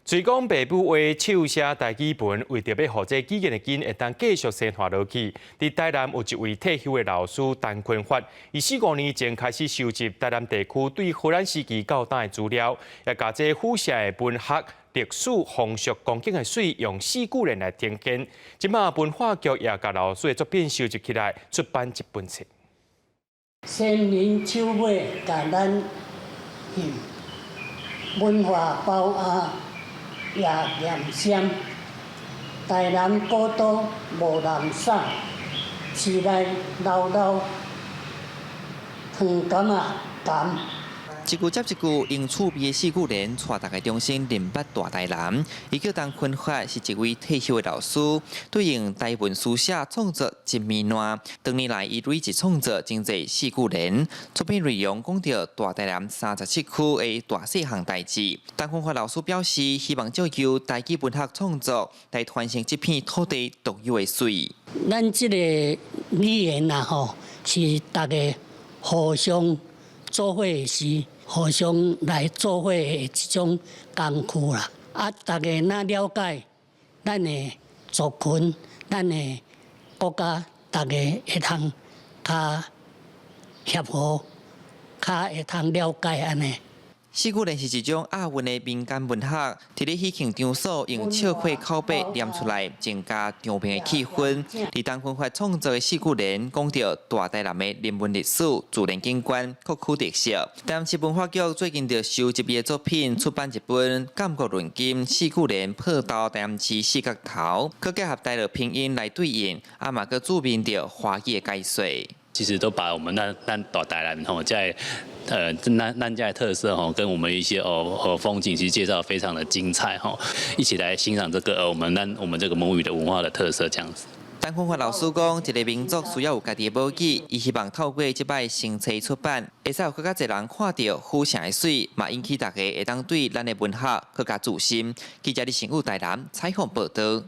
随讲爸母为手写台语文，为着要让这语言的根会当继续生活落去，伫台南有一位退休的老师陈坤发，伊4、5年前开始收集台南地区对荷兰时期到当的资料，也把这附写的文学、历史、风俗、光景的水用4句联来呈现。即马文化局也把老师的作品收集起来，出版一本册。先人手尾甲咱文化包压也念声，台南古都无人扫，市内老老糖柑啊柑。一句接一句，用趣味的4句联，带大家重新认捌大台南。伊叫陈坤发，是一位退休的老师，对用台文书写创作真美烂。多年来，伊累计创作真侪4句联，作品内容讲到大台南37区的大细项代志。陈坤发老师表示，希望借由台语文学创作来传承这片土地独有的水。咱这个语言啊，是大家互相做伙时。互相来做伙的一种工具啦，大家若了解咱的族群、咱的国家，大家会通较协和，较会通了解安尼。4句联是一种亚文的民间文学，伫咧喜庆场所用笑诼口碑念出来，增加场面的气氛。而陈坤发创作的4句联，讲到大台南的人文历史、自然景观、各区特色。台南市文化局最近就收集伊的作品，出版一本《感觉论金4句联破到台南市4角头》，佮结合台语拼音来对应，嘛佮注明着华语的解说。其实都把我们咱大台南在咱家的特色跟我们一些风景，其实介绍得非常的精彩一起来欣赏这个我们这个母语的文化的特色这样子。陈坤发老师讲，一个民族需要有家己的母语，伊希望透过这摆新册出版，会使有更加侪人看到府城的水，嘛引起大家会当对咱的文化更加自信。记者李成武台南采访报道。